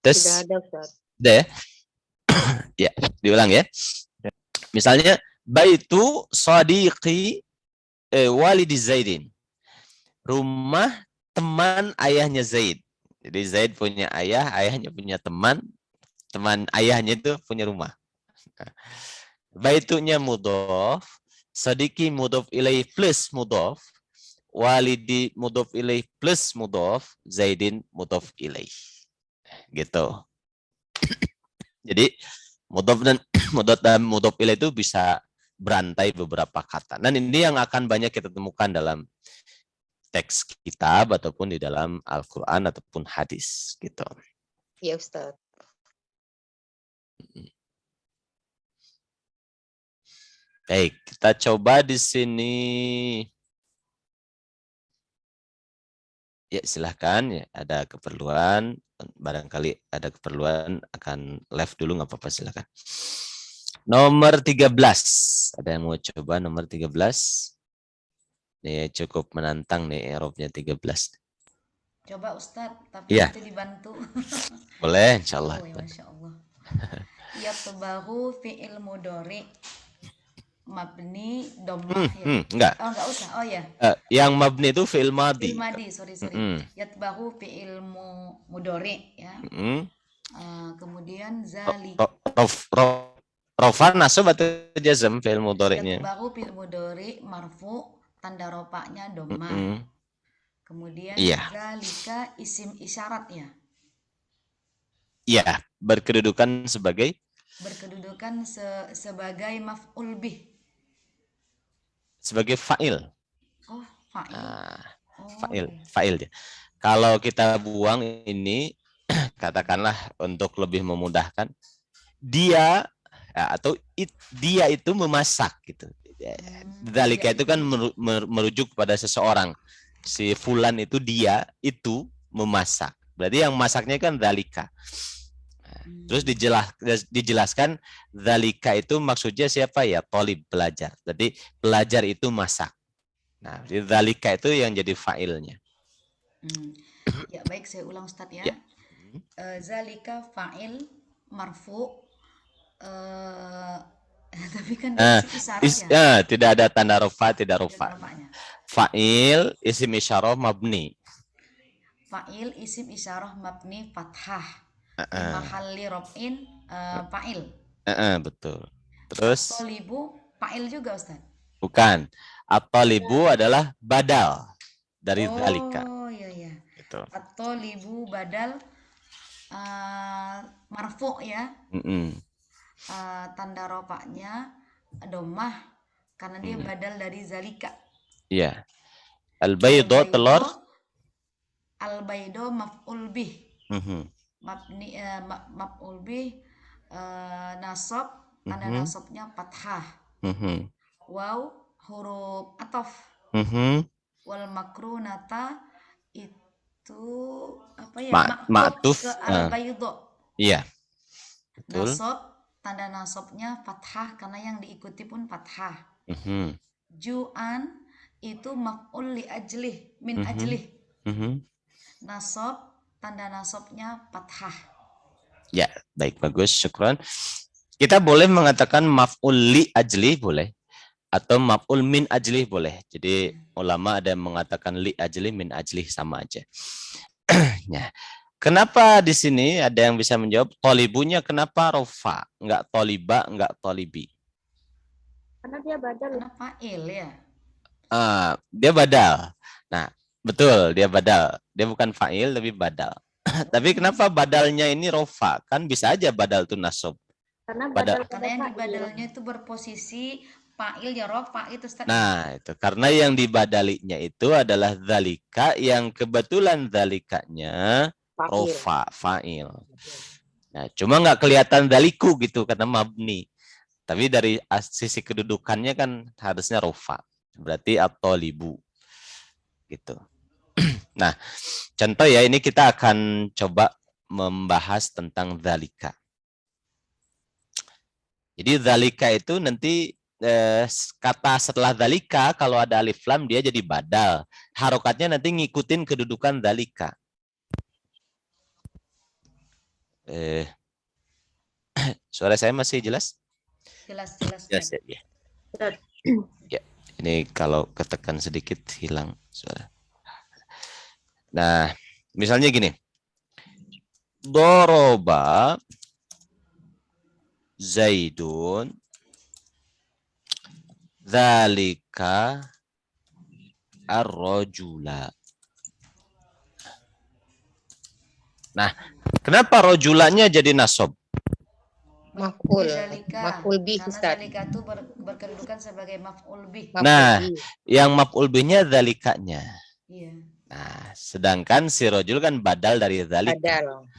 Tidak ada, Ustaz. Udah ya? Ya, diulang ya. Misalnya, baitu sadiqi walidi Zaidin. Rumah teman ayahnya Zaid. Jadi Zaid punya ayah, ayahnya punya teman, teman ayahnya itu punya rumah. Baitunya mudhof, sadiqi mudhof ilaih plus mudhof, walidi mudhof ilaih plus mudhof, Zaidin mudhof ilaih. Gitu. Jadi mudhof dan mudhof ilaih itu bisa berantai beberapa kata. Dan ini yang akan banyak kita temukan dalam teks kitab ataupun di dalam Al-Quran ataupun hadis gitu. Iya, Ustaz. Baik, kita coba di sini. Ya, silahkan. Ya, ada keperluan, barangkali ada keperluan akan live dulu, nggak apa-apa, silahkan. Nomor 13. Ada yang mau coba nomor 13? Nih cukup menantang nih Eropnya 13. Coba Ustadz, tapi Iya. nanti dibantu. Boleh, insya Allah. Oh, ya, Masya Allah. Yatbahu fi'il mudhari mabni dhammah ya. Enggak. Oh, enggak usah. Oh ya. Yang mabni itu fi'il madhi. Fi'il madhi, sorry. Yatbahu fi'il mudhari ya. Kemudian zalika. Rofa nasab atau jazm fi'il mudhari'nya? Yatbahu fi'il mudhari marfu, tanda rofaknya dhammah. Kemudian zalika isim isyarat ya. Iya, berkedudukan sebagai sebagai maf'ul bih. Sebagai fa'il. Oh, fa'il. Fa'il dia. Kalau kita buang ini katakanlah untuk lebih memudahkan, dia atau dia itu memasak gitu. Dzalika itu kan merujuk pada seseorang. Si fulan itu dia itu memasak. Berarti yang masaknya kan dzalika. Terus dijelaskan dzalika itu maksudnya siapa ya? Thalib, pelajar. Jadi pelajar itu masak. Nah, dzalika itu yang jadi fa'ilnya. Ya, baik, saya ulang Ustaz ya. Zalika fa'il marfu. Tapi kan tidak ada tanda rofa, tidak rofa. Fa'il isim isyarah mabni. Fa'il isim isyarah mabni fathah. Mahalli rof'in fa'il. Betul. Terus at-thalibu fa'il juga Ustaz? Bukan. At-thalibu adalah badal dari dzalika. Oh iya. Gitu. At-thalibu badal marfu ya. Tanda rofaknya dhammah karena dia badal dari zalika. Iya. Al-baydo telur. Al-baydo maf'ul bih. Mabni maf'ul bih nasab, tanda nasabnya fathah. Waw huruf ataf. Wal makrunata itu apa ya? Ma'tuf ke al-baydo. Iya. Betul. Nasab, tanda nasabnya fathah karena yang diikuti pun fathah. Ju'an itu maf'ul li ajlih, min ajlih. Nasab, tanda nasabnya fathah. Ya, baik, bagus, syukran. Kita boleh mengatakan maf'ul li ajlih boleh atau maf'ul min ajlih boleh. Jadi ulama ada yang mengatakan li ajlih, min ajlih sama aja. Nah, kenapa di sini ada yang bisa menjawab tolibunya kenapa rofa, enggak toliba, enggak tolibi? Karena dia badal. Karena fa'il ya. Dia badal. Nah, betul, dia badal. Dia bukan fa'il tapi badal. Tapi kenapa badalnya ini rofa? Kan bisa aja badal itu nasab. Karena yang di badalnya itu berposisi Fa'il ya rofa itu Ustaz. Nah, itu karena yang dibadalinya itu adalah dzalika yang kebetulan dzalikanya rofa, fa'il. Nah, cuma nggak kelihatan dzaliku gitu karena mabni. Tapi dari sisi kedudukannya kan harusnya rofa. Berarti at-thalibu. Gitu. Nah, contoh ya, ini kita akan coba membahas tentang dzalika. Jadi dzalika itu nanti kata setelah dzalika kalau ada alif lam dia jadi badal. Harokatnya nanti ngikutin kedudukan dzalika. Suara saya masih jelas? Jelas. Jelas ya. Ya, ini kalau ketekan sedikit hilang suara. Nah, misalnya gini. Doroba Zaidun dzalika ar-rajula. Nah, kenapa rojulanya jadi nasab? Maf'ul bih Karena Ustaz. dzalika itu berkedudukan sebagai maf'ul bih. Nah, yang maf'ul bihnya dzalikanya. Iya. Nah, sedangkan si rojul kan badal dari dzalika. Badal.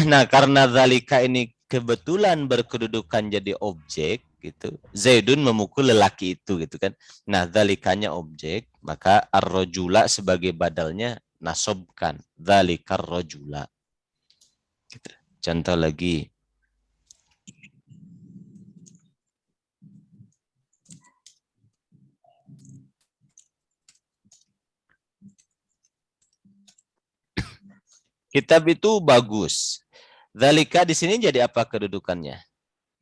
Nah, karena dzalika ini kebetulan berkedudukan jadi objek gitu. Zaidun memukul lelaki itu gitu kan. Nah, dzalikanya objek, maka ar-rajula sebagai badalnya nasobkan dzalikar rajula. Gitu. Contoh lagi. Kitab itu bagus. Dzalika di sini jadi apa kedudukannya?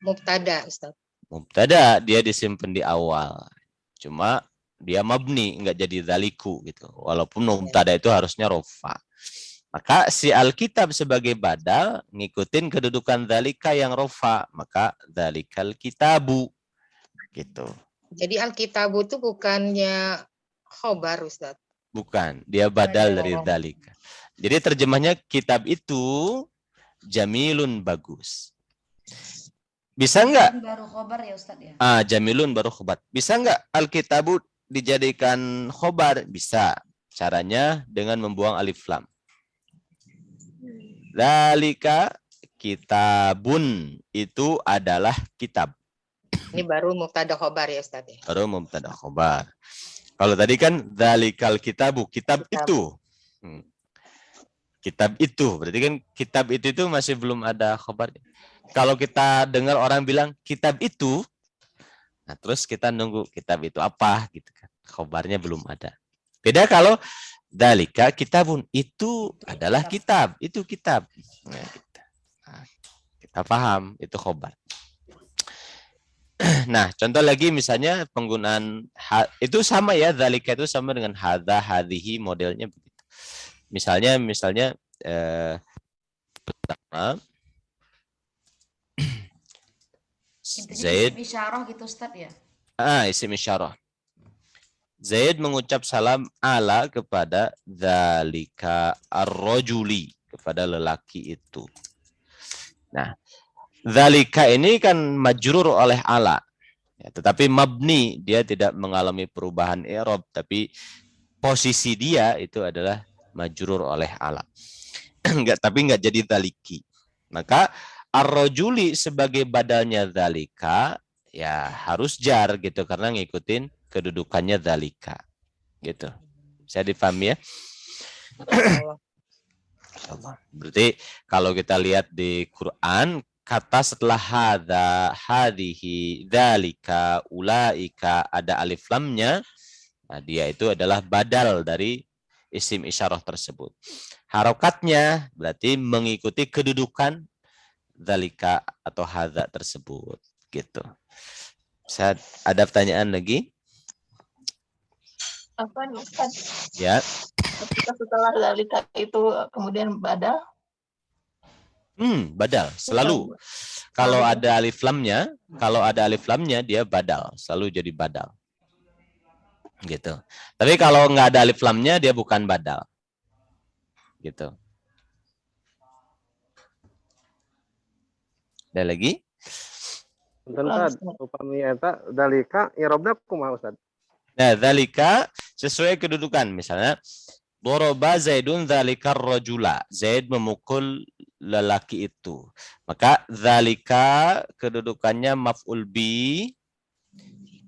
Mubtada Ustaz. Mubtada, dia disimpan di awal. Cuma dia mabni, enggak jadi dzaliku gitu. Walaupun mubtada itu harusnya rofa. Maka si Alkitab sebagai badal ngikutin kedudukan dzalika yang rofa, maka dzalikal kitabu. Gitu. Jadi Alkitabu itu bukannya khobar Ustaz. Bukan, dia badal dari dzalika. Jadi terjemahnya kitab itu jamilun bagus. Bisa enggak? Baru khobar ya Ustaz ya? Jamilun baru khobar. Bisa enggak Alkitabu dijadikan khobar? Bisa. Caranya dengan membuang alif lam. Dzalika kitabun, itu adalah kitab. Ini baru mubtada khobar ya Ustaz ya. Baru mubtada khobar. Kalau tadi kan dzalikal kitabu, kitab itu. Kitab itu, berarti kan kitab itu masih belum ada khobar. Kalau kita dengar orang bilang kitab itu, nah terus kita nunggu kitab itu apa gitu kan. Khobarnya belum ada. Beda kalau dzalika kitabun, itu adalah kitab, itu kitab. Nah, kita paham itu khobar. Nah, contoh lagi misalnya penggunaan itu sama ya, dzalika itu sama dengan hadza, hadhihi, modelnya begitu. Misalnya pertama Zaid isim isyarah gitu Ustaz ya? Isim isyarah. Zaid mengucap salam ala kepada dzalika ar-rajuli, kepada lelaki itu. Nah, dzalika ini kan majrur oleh ala. Ya, tetapi mabni, dia tidak mengalami perubahan i'rab, tapi posisi dia itu adalah majrur oleh ala. Tapi enggak jadi dzaliki. Maka ar-rajuli sebagai badalnya dzalika ya harus jar gitu karena ngikutin kedudukannya dzalika. Gitu. Saya dipahami ya? Berarti kalau kita lihat di Quran, kata setelah hadza, hadhihi, dzalika, ulaika ada alif lamnya, nah dia itu adalah badal dari isim isyarah tersebut. Harokatnya berarti mengikuti kedudukan dzalika atau hadza tersebut, gitu. Ada pertanyaan lagi? Apa nih Ustaz? Ya. Ketika setelah dzalika itu kemudian badal? Badal selalu. Kalau ada alif lamnya, dia badal, selalu jadi badal. Gitu. Tapi kalau nggak ada alif lamnya, dia bukan badal. Gitu. Ada lagi? Punten Ustaz, upami eta dalika irobna kumaha Ustaz? Nah, dzalika sesuai kedudukan. Misalnya, daraba Zaidun dzalikar rajula. Zaid memukul lelaki itu. Maka dzalika kedudukannya maf'ul bi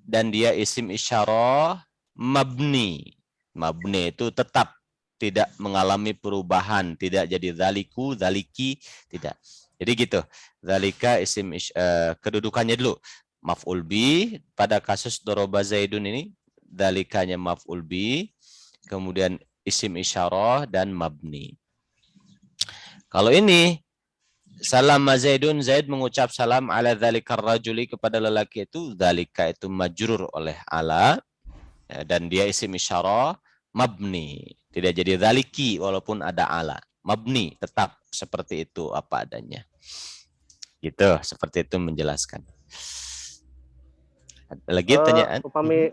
dan dia isim isyarah mabni. Mabni itu tetap tidak mengalami perubahan, tidak jadi dzaliku, dzaliki, tidak. Jadi gitu. Dzalika isim kedudukannya dulu maf'ul bi. Pada kasus daraba Zaidun ini dzalikanya maf'ul bi, kemudian isim isyarah dan mabni. Kalau ini salama Zaidun, Zaid mengucap salam ala dzalikar rajuli kepada lelaki itu, dzalika itu majrur oleh ala dan dia isim isyarah mabni. Tidak jadi dzaliki walaupun ada ala. Mabni tetap seperti itu apa adanya. Gitu, seperti itu menjelaskan. Ada lagi pertanyaan?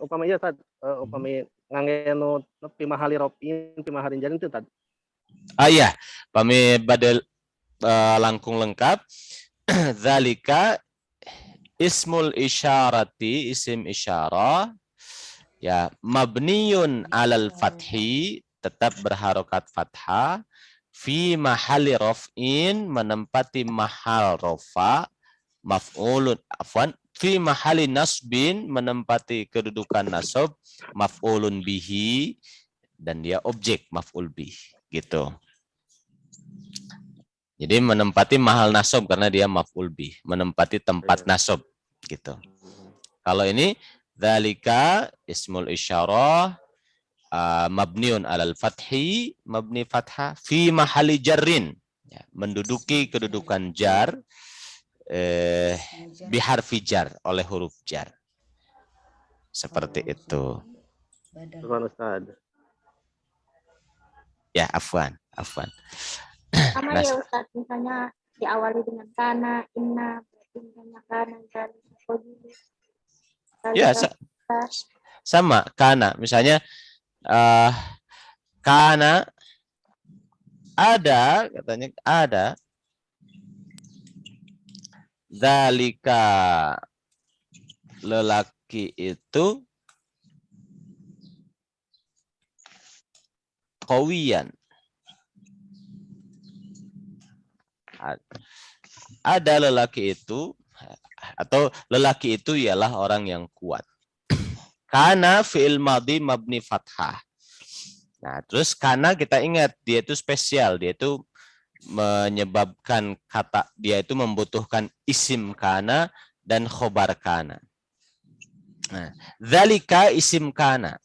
Upami ya Tad, upami ngangenu pimahali robin, pimahalin jarin itu Tad. Ah iya, upami badal langkung lengkap. Dzalika ismul isyarati, isim isyarah ya mabniyun alal fathi, tetap berharokat fathah, fi mahali raf'in, menempati mahal rofa, maf'ulun afwan, fi mahali nasbin, menempati kedudukan nasab, maf'ulun bihi, dan dia objek maf'ul bih, gitu. Jadi menempati mahal nasab karena dia maf'ul bih, menempati tempat nasab, gitu. Kalau ini dzalika ismul isyarah mabniun alal fathi, mabni fathah, fi mahali jarrin, ya, menduduki kedudukan jar, biharfi jar, oleh huruf jar. Seperti itu. Ya, afwan. Sama ya Ustaz, misalnya diawali dengan kana, inna, misalnya kana, dan ya, sama, kana. Misalnya, kana ada, katanya ada, dzalika lelaki itu qawiyan. Ada lelaki itu, atau lelaki itu ialah orang yang kuat. Kana fi'il madhi mabni fathah. Nah, terus kana kita ingat dia itu spesial, dia itu menyebabkan kata, dia itu membutuhkan isim kana dan khobar kana. Nah, dzalika isim kana.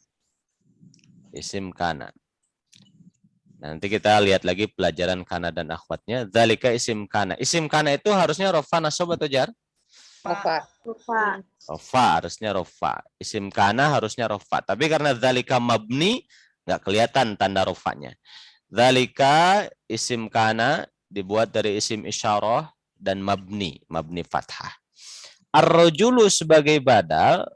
Isim kana. Nanti kita lihat lagi pelajaran kana dan akhwatnya. Dzalika isim kana. Isim kana itu harusnya rofa, nasab atau jar? Rofa, harusnya rofa. Isim kana harusnya rofa. Tapi karena dzalika mabni, nggak kelihatan tanda rofanya. Dzalika isim kana dibuat dari isim isyarah dan mabni fathah. Ar-rajulu sebagai badal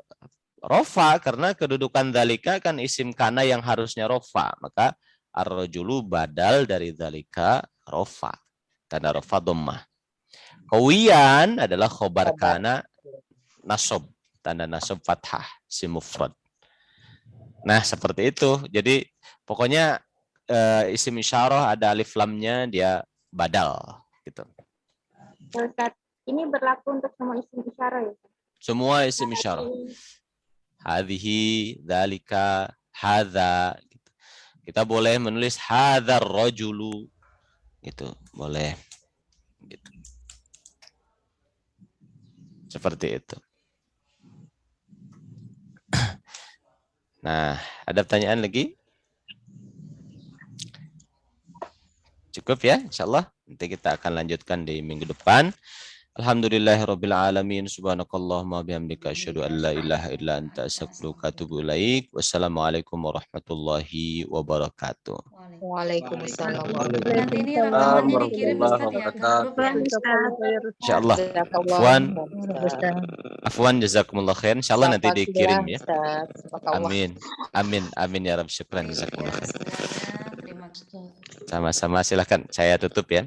rofa, karena kedudukan dzalika kan isim kana yang harusnya rofa, maka ar-rajulu badal dari dzalika rofa, tanda rofa dhammah. Qawiyan adalah khobar kana nasab, tanda nasab fathah, si mufrad. Nah, seperti itu. Jadi pokoknya isim isyarah ada alif lamnya, dia badal gitu. Ya Ustaz, ini berlaku untuk semua isim isyarah ya? Semua isim isyarah. Hadhihi, dzalika, hadza. Gitu. Kita boleh menulis hadzar rajulu. Gitu, boleh. Gitu. Seperti itu. Nah, ada pertanyaan lagi? Cukup ya, insyaallah. Nanti kita akan lanjutkan di minggu depan. Alhamdulillahirabbil alamin, subhanakallahumma bihamdika asyhadu an la ilaha illa anta astaghfiruka wa atubu ilaik. Wassalamualaikum warahmatullahi wabarakatuh. Waalaikumsalam. Nanti ini rekamannya dikirim Ustaz ya ke grup ya. Insyaallah. Afwan jazakumullah khair. Insyaallah nanti dikirim ya. Amin. Amin ya Rabb. Syukran jazakumullah khair. Sama-sama, silakan saya tutup ya.